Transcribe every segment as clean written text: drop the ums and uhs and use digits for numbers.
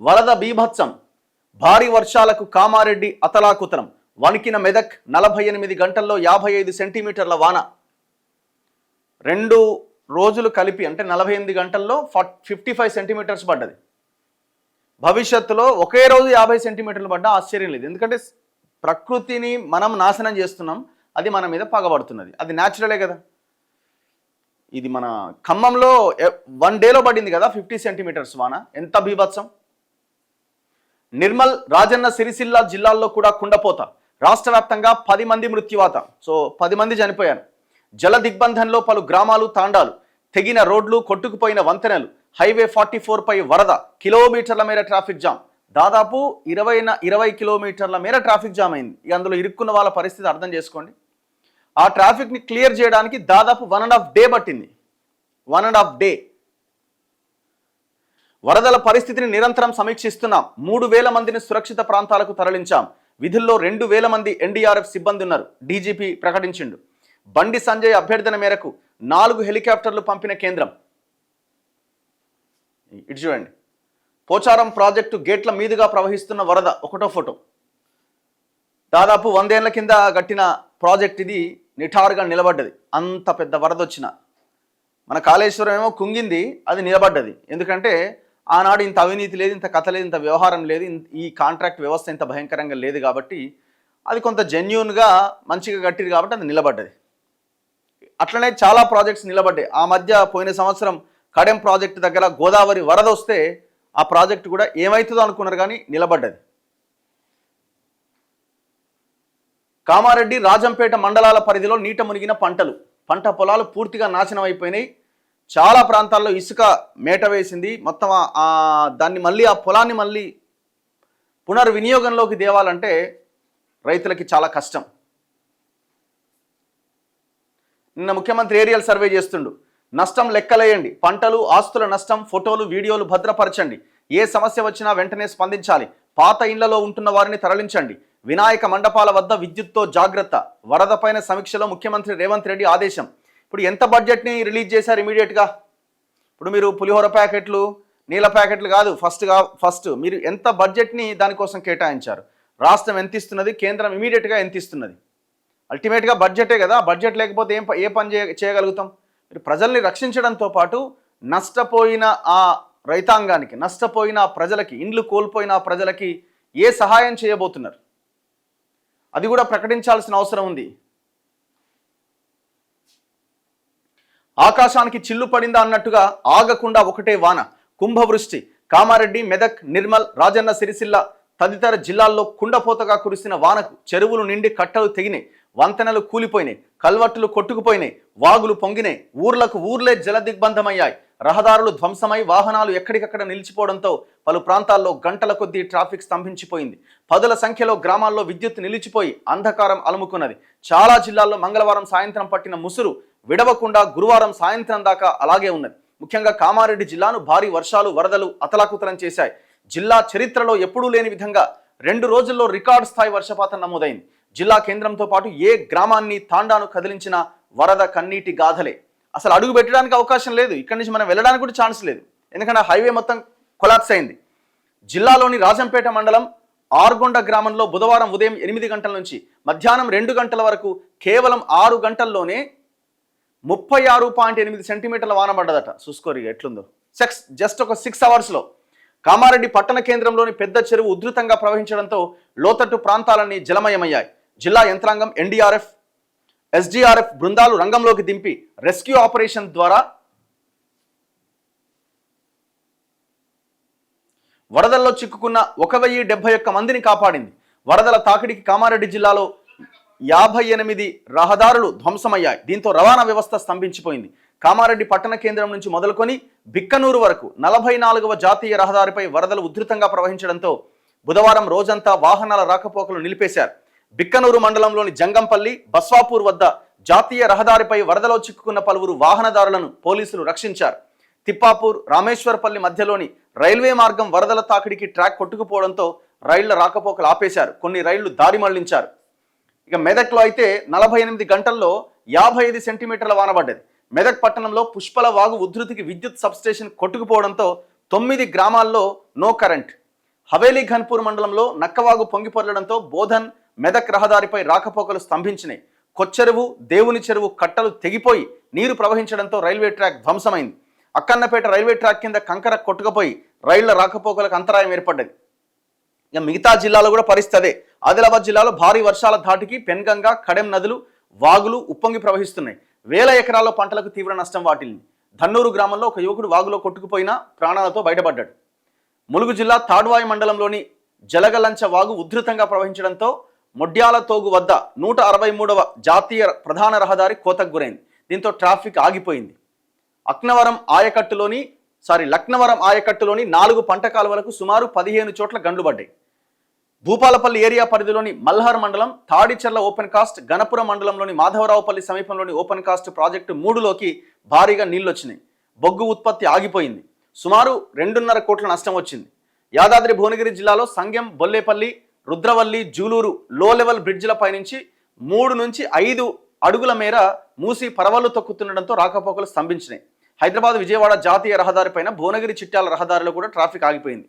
వరద బీభత్సం, భారీ వర్షాలకు కామారెడ్డి అతలాకుతలం, వణికిన మెదక్, 48 గంటల్లో 55 సెంటీమీటర్ల వాన. 2 రోజులు కలిపి అంటే 48 గంటల్లో 55 సెంటీమీటర్స్ పడ్డది. భవిష్యత్తులో ఒకే రోజు 50 సెంటీమీటర్లు పడ్డా ఆశ్చర్యం లేదు. ఎందుకంటే ప్రకృతిని మనం నాశనం చేస్తున్నాం, అది మన మీద పగబడుతున్నది. అది న్యాచురలే కదా. ఇది మన ఖమ్మంలో 1 డేలో పడింది కదా 50 సెంటీమీటర్స్ వాన. ఎంత బీభత్సం. నిర్మల్, రాజన్న సిరిసిల్ల జిల్లాల్లో కూడా కుండపోత. రాష్ట్ర వ్యాప్తంగా 10 మంది మృత్యువాత. 10 మంది చనిపోయారు. జల దిగ్బంధంలో పలు గ్రామాలు తాండాలు, తెగిన రోడ్లు, కొట్టుకుపోయిన వంతెనలు, హైవే 44 పై వరద, కిలోమీటర్ల మేర ట్రాఫిక్ జామ్. దాదాపు 20 కిలోమీటర్ల మేర ట్రాఫిక్ జామ్ అయింది. అందులో ఇరుక్కున్న వాళ్ళ పరిస్థితి అర్థం చేసుకోండి. ఆ ట్రాఫిక్ని క్లియర్ చేయడానికి దాదాపు 1.5 డే పట్టింది. 1.5 డే. వరదల పరిస్థితిని నిరంతరం సమీక్షిస్తున్నాం. 3,000 మందిని సురక్షిత ప్రాంతాలకు తరలించాం. విధుల్లో 2,000 మంది ఎన్డీఆర్ఎఫ్ సిబ్బంది ఉన్నారు, డీజీపీ ప్రకటించిండు. బండి సంజయ్ అభ్యర్థన మేరకు 4 హెలికాప్టర్లు పంపిన కేంద్రం. ఇటు చూడండి, పోచారం ప్రాజెక్టు గేట్ల మీదుగా ప్రవహిస్తున్న వరద. ఒకటో ఫోటో. దాదాపు 100 ఏళ్ల కింద కట్టిన ప్రాజెక్ట్ ఇది నిఠారుగా నిలబడ్డది. అంత పెద్ద వరద వచ్చిన మన కాళేశ్వరం ఏమో కుంగింది, అది నిలబడ్డది. ఎందుకంటే ఆనాడు ఇంత అవినీతి లేదు, ఇంత కథ లేదు, ఇంత వ్యవహారం లేదు, ఈ కాంట్రాక్ట్ వ్యవస్థ ఇంత భయంకరంగా లేదు కాబట్టి అది కొంత జెన్యూన్గా మంచిగా కట్టిరు కాబట్టి అది నిలబడ్డది. అట్లనే చాలా ప్రాజెక్ట్స్ నిలబడ్డాయి. ఆ మధ్య పోయిన సంవత్సరం కడెం ప్రాజెక్టు దగ్గర గోదావరి వరద వస్తే ఆ ప్రాజెక్టు కూడా ఏమవుతుందో అనుకున్నారు కానీ నిలబడ్డది. కామారెడ్డి, రాజంపేట మండలాల పరిధిలో నీట మునిగిన పంట పొలాలు పూర్తిగా నాశనం అయిపోయినాయి. చాలా ప్రాంతాల్లో ఇసుక మేట వేసింది. మొత్తం దాన్ని మళ్ళీ ఆ పొలాన్ని మళ్ళీ పునర్వినియోగంలోకి తేవాలంటే రైతులకి చాలా కష్టం. నిన్న ముఖ్యమంత్రి ఏరియల్ సర్వే చేస్తుండు. నష్టం లెక్కలేయండి, పంటలు, ఆస్తుల నష్టం, ఫోటోలు, వీడియోలు భద్రపరచండి. ఏ సమస్య వచ్చినా వెంటనే స్పందించాలి. పాత ఇళ్లలో ఉంటున్న వారిని తరలించండి. వినాయక మండపాల వద్ద విద్యుత్తో జాగ్రత్త. వరద పైన సమీక్షలో ముఖ్యమంత్రి రేవంత్ రెడ్డి ఆదేశం. ఇప్పుడు ఎంత బడ్జెట్ని రిలీజ్ చేశారు ఇమీడియట్గా? ఇప్పుడు మీరు పులిహోర ప్యాకెట్లు, నీళ్ళ ప్యాకెట్లు కాదు, ఫస్ట్ మీరు ఎంత బడ్జెట్ని దానికోసం కేటాయించారు? రాష్ట్రం ఎంత ఇస్తున్నది, కేంద్రం ఇమీడియట్గా ఎంత ఇస్తున్నది? అల్టిమేట్గా బడ్జెటే కదా. బడ్జెట్ లేకపోతే ఏ పని చేయగలుగుతాం? మీరు ప్రజల్ని రక్షించడంతో పాటు నష్టపోయిన ఆ రైతాంగానికి, నష్టపోయిన ప్రజలకి, ఇండ్లు కోల్పోయిన ప్రజలకి ఏ సహాయం చేయబోతున్నారు? అది కూడా ప్రకటించాల్సిన అవసరం ఉంది. ఆకాశానికి చిల్లు పడిందా అన్నట్టుగా ఆగకుండా ఒకటే వాన, కుంభవృష్టి. కామారెడ్డి, మెదక్, నిర్మల్, రాజన్న సిరిసిల్ల తదితర జిల్లాల్లో కుండపోతగా కురిసిన వానకు చెరువులు నిండి కట్టలు తెగినాయి, వంతెనలు కూలిపోయినాయి, కల్వట్టులు కొట్టుకుపోయినాయి, వాగులు పొంగినాయి, ఊర్లకు ఊర్లే జల దిగ్బంధమయ్యాయి, రహదారులు ధ్వంసమై వాహనాలు ఎక్కడికక్కడ నిలిచిపోవడంతో పలు ప్రాంతాల్లో గంటల కొద్దీ ట్రాఫిక్ స్తంభించిపోయింది. 10ల సంఖ్యలో గ్రామాల్లో విద్యుత్ నిలిచిపోయి అంధకారం అలుముకున్నది. చాలా జిల్లాల్లో మంగళవారం సాయంత్రం పట్టిన ముసురు విడవకుండా గురువారం సాయంత్రం దాకా అలాగే ఉన్నది. ముఖ్యంగా కామారెడ్డి జిల్లాను భారీ వర్షాలు, వరదలు అతలాకుతలం చేశాయి. జిల్లా చరిత్రలో ఎప్పుడూ లేని విధంగా 2 రోజుల్లో రికార్డు స్థాయి వర్షపాతం నమోదైంది. జిల్లా కేంద్రంతో పాటు ఏ గ్రామాన్ని, తాండాను కదిలించిన వరద కన్నీటి గాథలే. అసలు అడుగు పెట్టడానికి అవకాశం లేదు. ఇక్కడి నుంచి మనం వెళ్ళడానికి కూడా ఛాన్స్ లేదు. ఎందుకంటే హైవే మొత్తం కొలాప్స్ అయింది. జిల్లాలోని రాజంపేట మండలం ఆర్గొండ గ్రామంలో బుధవారం ఉదయం 8 గంటల నుంచి మధ్యాహ్నం 2 గంటల వరకు కేవలం 6 గంటల్లోనే 36.8 సెంటీమీటర్ల వాన పడ్డదట. చూసుకోరు ఎట్లుందో. జస్ట్ ఒక 6 అవర్స్లో. కామారెడ్డి పట్టణ కేంద్రంలోని పెద్ద చెరువు ఉధృతంగా ప్రవహించడంతో లోతట్టు ప్రాంతాలన్నీ జలమయమయ్యాయి. జిల్లా యంత్రాంగం, ఎన్డీఆర్ఎఫ్, ఎస్డీఆర్ఎఫ్ బృందాలు రంగంలోకి దింపి రెస్క్యూ ఆపరేషన్ ద్వారా వరదల్లో చిక్కుకున్న 1071 మందిని కాపాడింది. వరదల తాకిడికి కామారెడ్డి జిల్లాలో 58 రహదారులు ధ్వంసమయ్యాయి. దీంతో రవాణా వ్యవస్థ స్తంభించిపోయింది. కామారెడ్డి పట్టణ కేంద్రం నుంచి మొదలుకొని బిక్కనూరు వరకు 44వ జాతీయ రహదారిపై వరదలు ఉధృతంగా ప్రవహించడంతో బుధవారం రోజంతా వాహనాల రాకపోకలు నిలిపేశారు. బిక్కనూరు మండలంలోని జంగంపల్లి, బస్వాపూర్ వద్ద జాతీయ రహదారిపై వరదలో చిక్కుకున్న పలువురు వాహనదారులను పోలీసులు రక్షించారు. తిప్పాపూర్, రామేశ్వరపల్లి మధ్యలోని రైల్వే మార్గం వరదల తాకిడికి ట్రాక్ కొట్టుకుపోవడంతో రైళ్ల రాకపోకలు ఆపేశారు. కొన్ని రైళ్లు దారి మళ్లించారు. ఇక మెదక్లో అయితే 48 గంటల్లో 55 సెంటీమీటర్ల వాన పడ్డది. మెదక్ పట్టణంలో పుష్పల వాగు ఉధృతికి విద్యుత్ సబ్స్టేషన్ కొట్టుకుపోవడంతో 9 గ్రామాల్లో నో కరెంట్. హవేలీ ఘన్పూర్ మండలంలో నక్కవాగు పొంగిపొర్లడంతో బోధన్ మెదక్ రహదారిపై రాకపోకలు స్తంభించినాయి. కొచ్చెరువు దేవుని చెరువు కట్టలు తెగిపోయి నీరు ప్రవహించడంతో రైల్వే ట్రాక్ ధ్వంసమైంది. అక్కన్నపేట రైల్వే ట్రాక్ కింద కంకర కొట్టుకుపోయి రైళ్ల రాకపోకలకు అంతరాయం ఏర్పడ్డది. ఇక మిగతా జిల్లాలో కూడా పరిస్థితి అదే. ఆదిలాబాద్ జిల్లాలో భారీ వర్షాల ధాటికి పెన్గంగా కడెం నదులు వాగులు ఉప్పొంగి ప్రవహిస్తున్నాయి. వేల ఎకరాల్లో పంటలకు తీవ్ర నష్టం వాటిల్లింది. ధన్నూరు గ్రామంలో ఒక యువకుడు వాగులో కొట్టుకుపోయిన ప్రాణాలతో బయటపడ్డాడు. ములుగు జిల్లా తాడ్వాయి మండలంలోని జలగలంచ వాగు ఉధృతంగా ప్రవహించడంతో మొడ్యాల తోగు వద్ద 163వ జాతీయ ప్రధాన రహదారి కోతకు గురైంది. దీంతో ట్రాఫిక్ ఆగిపోయింది. లక్నవరం ఆయకట్టులోని 4 పంట కాలువలకు సుమారు 15 చోట్ల గండ్లు పడ్డాయి. భూపాలపల్లి ఏరియా పరిధిలోని మల్హార్ మండలం తాడిచెర్ల ఓపెన్ కాస్ట్, గణపురం మండలంలోని మాధవరావుపల్లి సమీపంలోని ఓపెన్ కాస్ట్ ప్రాజెక్టు 3లోకి భారీగా నీళ్లొచ్చినాయి. బొగ్గు ఉత్పత్తి ఆగిపోయింది. సుమారు 2.5 కోట్ల నష్టం వచ్చింది. యాదాద్రి భువనగిరి జిల్లాలో సంగెం, బొల్లేపల్లి, రుద్రవల్లి, జూలూరు లో లెవెల్ బ్రిడ్జిలపై నుంచి 3 నుంచి 5 అడుగుల మేర మూసి పరవళ్లు తొక్కుతుండడంతో రాకపోకలు స్తంభించినాయి. హైదరాబాద్ విజయవాడ జాతీయ రహదారిపైన భువనగిరి చిట్యాల రహదారిలో కూడా ట్రాఫిక్ ఆగిపోయింది.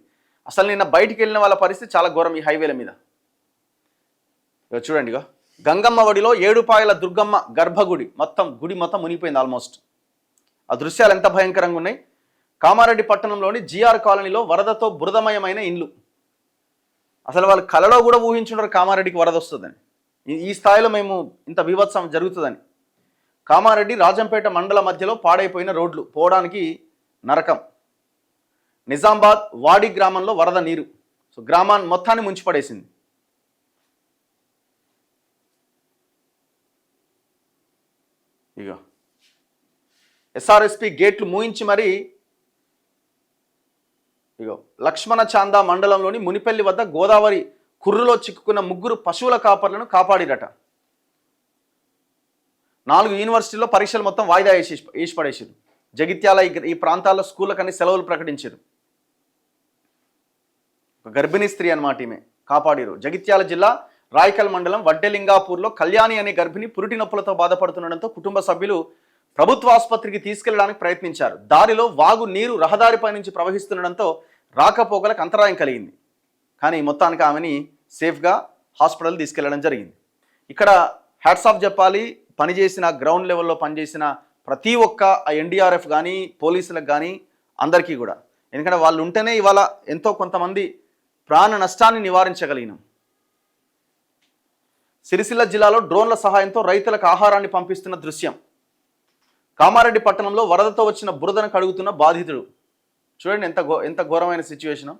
అసలు నిన్న బయటికి వెళ్ళిన వాళ్ళ పరిస్థితి చాలా ఘోరం ఈ హైవేల మీద. ఇక చూడండి, గంగమ్మ వడిలో ఏడుపాయల దుర్గమ్మ గర్భగుడి గుడి మొత్తం మునిగిపోయింది ఆల్మోస్ట్. ఆ దృశ్యాలు ఎంత భయంకరంగా ఉన్నాయి. కామారెడ్డి పట్టణంలోని జిఆర్ కాలనీలో వరదతో బురదమయమైన ఇండ్లు. అసలు వాళ్ళు కలలో కూడా ఊహించుంటారు కామారెడ్డికి వరద వస్తుందని. ఈ స్థాయిలో మేము ఇంత బీభత్సం జరుగుతుందని. కామారెడ్డి రాజంపేట మండల మధ్యలో పాడైపోయిన రోడ్లు, పోవడానికి నరకం. నిజామాబాద్ వాడి గ్రామంలో వరద నీరు గ్రామాన్ని మొత్తాన్ని ముంచిపడేసింది. ఎస్ఆర్ఎస్పి గేట్లు మూయించి మరీ లక్ష్మణ చాందా మండలంలోని మునిపెల్లి వద్ద గోదావరి కుర్రులో చిక్కుకున్న 3 పశువుల కాపర్లను కాపాడిరట. 4 యూనివర్సిటీల్లో పరీక్షలు మొత్తం వాయిదా వేసి పడేసారు. జగిత్యాల ఈ ప్రాంతాల్లో స్కూళ్ళకన్నీ సెలవులు ప్రకటించారు. గర్భిణీ స్త్రీ అన్నమాట ఈమె కాపాడిరు. జగిత్యాల జిల్లా రాయకల్ మండలం వడ్డెలింగాపూర్లో కళ్యాణి అనే గర్భిణి పురిటి నొప్పులతో బాధపడుతుండడంతో కుటుంబ సభ్యులు ప్రభుత్వ ఆసుపత్రికి తీసుకెళ్లడానికి ప్రయత్నించారు. దారిలో వాగు నీరు రహదారిపై నుంచి ప్రవహిస్తుండడంతో రాకపోకలకు అంతరాయం కలిగింది. కానీ మొత్తానికి ఆమెని సేఫ్గా హాస్పిటల్ తీసుకెళ్లడం జరిగింది. ఇక్కడ హ్యాట్స్ ఆఫ్ చెప్పాలి, పనిచేసిన గ్రౌండ్ లెవెల్లో పనిచేసిన ప్రతి ఒక్క ఎన్డీఆర్ఎఫ్ కానీ పోలీసులకు కానీ అందరికీ కూడా. ఎందుకంటే వాళ్ళు ఉంటేనే ఇవాళ ఎంతో కొంతమంది ప్రాణ నష్టాన్ని నివారించగలిగినాం. సిరిసిల్ల జిల్లాలో డ్రోన్ల సహాయంతో రైతులకు ఆహారాన్ని పంపిస్తున్న దృశ్యం. కామారెడ్డి పట్టణంలో వరదతో వచ్చిన బురదను కడుగుతున్న బాధితుడు. చూడండి ఎంత ఘోరమైన సిచ్యువేషను.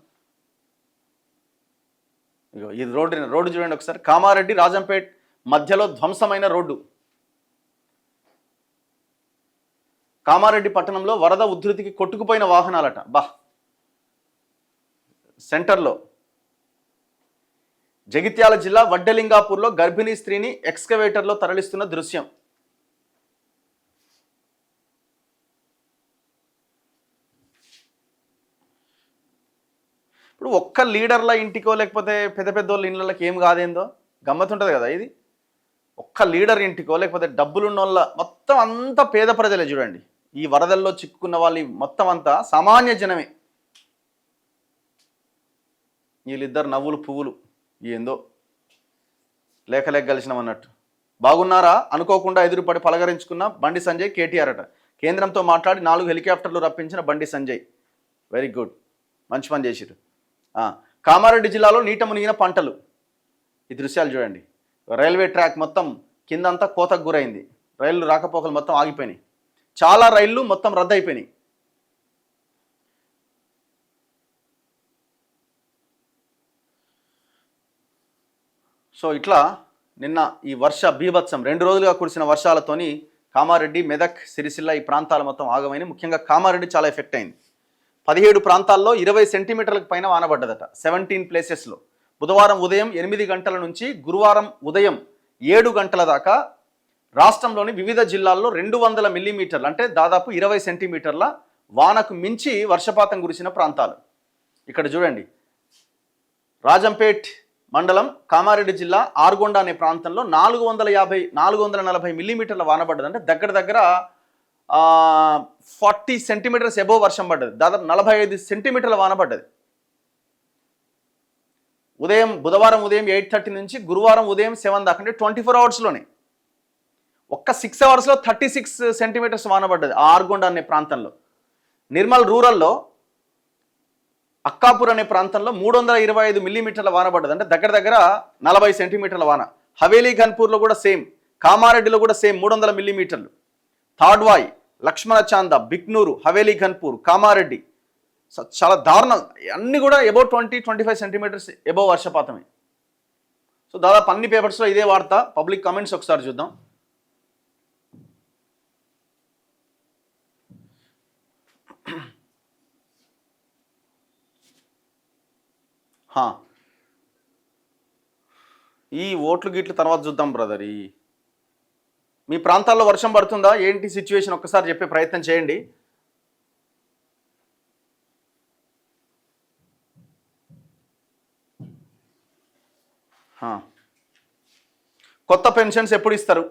ఈ రోడ్డు చూడండి ఒకసారి. కామారెడ్డి రాజంపేట్ మధ్యలో ధ్వంసమైన రోడ్డు. కామారెడ్డి పట్టణంలో వరద ఉధృతికి కొట్టుకుపోయిన వాహనాలట. సెంటర్లో. జగిత్యాల జిల్లా వడ్డెలింగాపూర్లో గర్భిణీ స్త్రీని ఎక్స్కవేటర్లో తరలిస్తున్న దృశ్యం. ఇప్పుడు ఒక్క లీడర్ల ఇంటికో లేకపోతే పెద్ద పెద్దోళ్ళ ఇళ్ళకి ఏం కాదేందో గమ్మతుంటుంది కదా ఇది. ఒక్క లీడర్ ఇంటికో లేకపోతే డబ్బులున్న వాళ్ళ మొత్తం అంతా పేద ప్రజలే. చూడండి, ఈ వరదల్లో చిక్కుకున్న వాళ్ళు మొత్తం అంతా సామాన్య జనమే. వీళ్ళిద్దరు నవ్వులు పువ్వులు ఏందో లేక కలిసినాం అన్నట్టు. బాగున్నారా అనుకోకుండా ఎదురుపడి పలకరించుకున్న బండి సంజయ్, కేటీఆర్ అట. కేంద్రంతో మాట్లాడి 4 హెలికాప్టర్లు రప్పించిన బండి సంజయ్. వెరీ గుడ్, మంచి పని చేసిరు. కామారెడ్డి జిల్లాలో నీట మునిగిన పంటలు. ఈ దృశ్యాలు చూడండి. రైల్వే ట్రాక్ మొత్తం కిందంతా కోతకు గురైంది. రైళ్లు రాకపోకలు మొత్తం ఆగిపోయినాయి. చాలా రైళ్లు మొత్తం రద్దయిపోయినాయి. సో ఇట్లా నిన్న ఈ బీభత్సం 2 రోజులుగా కురిసిన వర్షాలతోని కామారెడ్డి, మెదక్, సిరిసిల్ల ఈ ప్రాంతాలు మొత్తం ఆగమైనవి. ముఖ్యంగా కామారెడ్డి చాలా ఎఫెక్ట్ అయింది. 17 ప్రాంతాల్లో 20 సెంటీమీటర్లకు పైన వానబడ్డదట. 17 ప్లేసెస్లో. బుధవారం ఉదయం 8 గంటల నుంచి గురువారం ఉదయం 7 గంటల దాకా రాష్ట్రంలోని వివిధ జిల్లాల్లో 200 మిల్లీమీటర్లు అంటే దాదాపు 20 సెంటీమీటర్ల వానకు మించి వర్షపాతం కురిసిన ప్రాంతాలు. ఇక్కడ చూడండి, రాజంపేట్ మండలం, కామారెడ్డి జిల్లా ఆర్గొండ అనే ప్రాంతంలో 440 మిల్లీమీటర్ల వాన పడ్డది. అంటే దగ్గర 40 సెంటీమీటర్స్ ఎబోవ్ వర్షం పడ్డది. దాదాపు 45 సెంటీమీటర్ల వాన పడ్డది. బుధవారం ఉదయం 8:30 నుంచి గురువారం ఉదయం 7 దాకా, అంటే 24 అవర్స్లోనే ఒక్క 6 అవర్స్లో 36 సెంటీమీటర్స్ వాన పడ్డది ఆర్గొండ అనే ప్రాంతంలో. నిర్మల్ రూరల్లో అక్కాపూర్ అనే ప్రాంతంలో 325 మిల్లీమీటర్ల వాన పడ్డది, అంటే దగ్గర దగ్గర 40 సెంటీమీటర్ల వాన. హవేలీ ఘన్పూర్లో కూడా సేమ్, కామారెడ్డిలో కూడా సేమ్ 300 మిల్లీమీటర్లు. తాడ్వాయి, లక్ష్మణ చాంద, బిక్నూరు, హవేలీ ఘన్పూర్, కామారెడ్డి చాలా దారుణం. అన్నీ కూడా అబౌవ్ 20-25 సెంటీమీటర్స్ అబౌవ్ వర్షపాతమే. సో దాదాపు అన్ని పేపర్స్లో ఇదే వార్త. పబ్లిక్ కామెంట్స్ ఒకసారి చూద్దాం. ఈ ఓట్లు గిట్లు తర్వాత చూద్దాం బ్రదర్. మీ ప్రాంతాల్లో వర్షం పడుతుందా ఏంటి సిచ్యువేషన్ ఒక్కసారి చెప్పే ప్రయత్నం చేయండి. కొత్త పెన్షన్స్ ఎప్పుడు ఇస్తారు?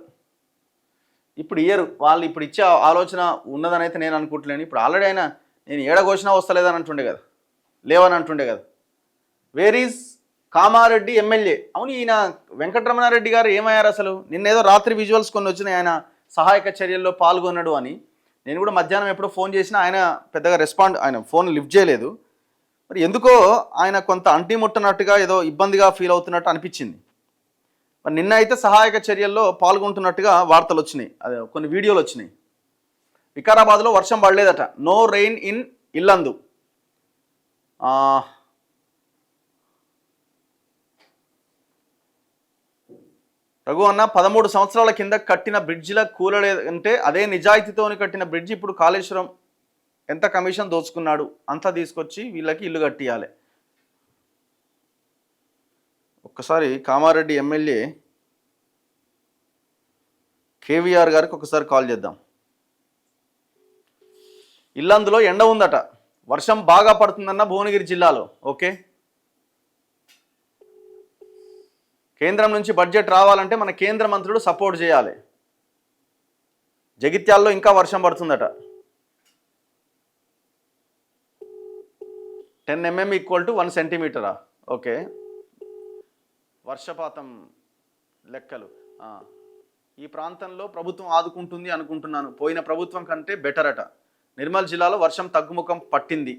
ఇప్పుడు ఇయ్యరు వాళ్ళు. ఇప్పుడు ఇచ్చే ఆలోచన ఉన్నదని అయితే నేను అనుకుంటలేను. ఇప్పుడు ఆల్రెడీ ఆయన నేను ఏడఘోషణ వస్తలేదని అంటుండే కదా, లేవని అంటుండే కదా. Where is Kamareddy MLA? అవును, ఈయన వెంకటరమణారెడ్డి గారు ఏమయ్యారు అసలు? నిన్నేదో రాత్రి విజువల్స్ కొన్ని వచ్చినాయి ఆయన సహాయక చర్యల్లో పాల్గొన్నాడు అని. నేను కూడా మధ్యాహ్నం ఎప్పుడో ఫోన్ చేసినా ఆయన పెద్దగా ఆయన ఫోన్ లిఫ్ట్ చేయలేదు. మరి ఎందుకో ఆయన కొంత అంటిముట్టనట్టుగా ఏదో ఇబ్బందిగా ఫీల్ అవుతున్నట్టు అనిపించింది. మరి నిన్న అయితే సహాయక చర్యల్లో పాల్గొంటున్నట్టుగా వార్తలు వచ్చినాయి, అదే కొన్ని వీడియోలు వచ్చినాయి. వికారాబాద్లో వర్షం పడలేదట, no rain in Yellandu. Raghu అన్న 13 సంవత్సరాల కింద కట్టిన బ్రిడ్జిలా కూలలేదంటే అదే నిజాయితీతోని కట్టిన బ్రిడ్జి ఇప్పుడు కాళేశ్వరం ఎంత కమిషన్ దోచుకున్నాడు అంతా తీసుకొచ్చి వీళ్ళకి ఇల్లు కట్టియాలి. ఒక్కసారి కామారెడ్డి ఎమ్మెల్యే కేవీఆర్ గారికి ఒకసారి కాల్ చేద్దాం. ఇల్లందులో ఎండ ఉందట, వర్షం బాగా పడుతుందన్న భువనగిరి జిల్లాలో. ఓకే, కేంద్రం నుంచి బడ్జెట్ రావాలంటే మన కేంద్ర మంత్రులు సపోర్ట్ చేయాలి. జగిత్యాల్లో ఇంకా వర్షం పడుతుందట, 10 mm = 1 సెంటీమీటరా? ఓకే, వర్షపాతం లెక్కలు. ఈ ప్రాంతంలో ప్రభుత్వం ఆదుకుంటుంది అనుకుంటున్నాను, పోయిన ప్రభుత్వం కంటే బెటర్ అట. నిర్మల్ జిల్లాలో వర్షం తగ్గుముఖం పట్టింది.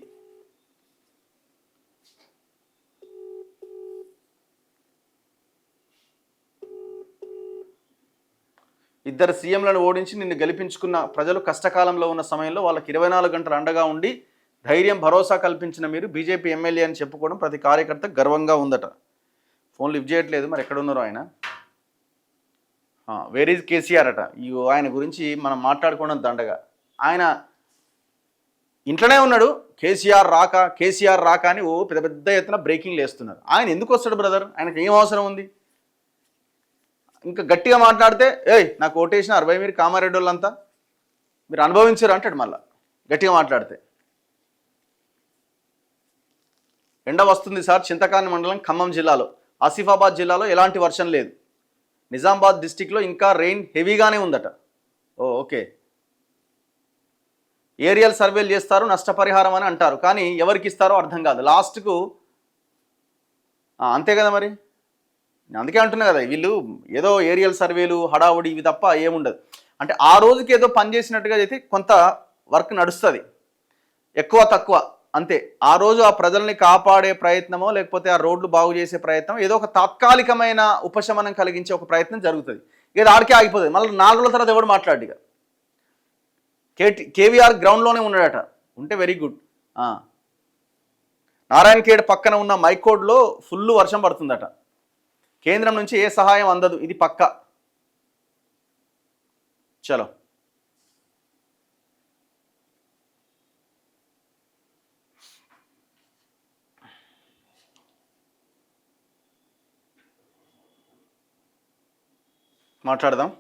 ఇద్దరు సీఎంలను ఓడించి నిన్ను గెలిపించుకున్న ప్రజలు కష్టకాలంలో ఉన్న సమయంలో వాళ్ళకి 24 గంటలు అండగా ఉండి ధైర్యం భరోసా కల్పించిన మీరు బీజేపీ ఎమ్మెల్యే అని చెప్పుకోవడం ప్రతి కార్యకర్త గర్వంగా ఉందట. ఫోన్ లిఫ్ట్ చేయట్లేదు, మరి ఎక్కడ ఉన్నారో ఆయన. వేర్ ఈజ్ కేసీఆర్ అట. ఆయన గురించి మనం మాట్లాడుకోవడం దండగా. ఆయన ఇంట్లోనే ఉన్నాడు, కేసీఆర్ రాక అని ఓ పెద్ద పెద్ద ఎత్తున బ్రేకింగ్లు వేస్తున్నారు. ఆయన ఎందుకు వస్తాడు బ్రదర్? ఆయనకు ఏం అవసరం ఉంది? ఇంకా గట్టిగా మాట్లాడితే నాకు ఓటేసిన 60 మీరు కామారెడ్డి వాళ్ళంతా మీరు అనుభవించారు అంటాడు. మళ్ళా గట్టిగా మాట్లాడితే ఎండ వస్తుంది సార్. చింతకాని మండలం ఖమ్మం జిల్లాలో, ఆసిఫాబాద్ జిల్లాలో ఎలాంటి వర్షం లేదు. నిజామాబాద్ డిస్టిక్లో ఇంకా రెయిన్ హెవీగానే ఉందట. ఓకే, ఏరియల్ సర్వేలు చేస్తారు, నష్టపరిహారం అని అంటారు, కానీ ఎవరికి ఇస్తారో అర్థం కాదు లాస్ట్కు. అంతే కదా మరి, అందుకే అంటున్నా కదా, వీళ్ళు ఏదో ఏరియల్ సర్వేలు హడావుడి ఇవి తప్ప ఏముండదు. అంటే ఆ రోజుకి ఏదో పని చేసినట్టుగా అయితే కొంత వర్క్ నడుస్తుంది, ఎక్కువ తక్కువ అంతే. ఆ రోజు ఆ ప్రజల్ని కాపాడే ప్రయత్నమో లేకపోతే ఆ రోడ్లు బాగు చేసే ప్రయత్నం, ఏదో ఒక తాత్కాలికమైన ఉపశమనం కలిగించే ఒక ప్రయత్నం జరుగుతుంది. ఏదో ఆడికే ఆగిపోతుంది. మళ్ళీ 4 రోజుల తర్వాత ఎవడు మాట్లాడిగా. కేవీఆర్ గ్రౌండ్లోనే ఉన్నాడట, ఉంటే వెరీ గుడ్. నారాయణ ఖేడ్ పక్కన ఉన్న మైకోడ్లో ఫుల్ వర్షం పడుతుందట. కేంద్రం నుంచి ఏ సహాయం అందదు, ఇది పక్కా. చలో, మాట్లాడదాం.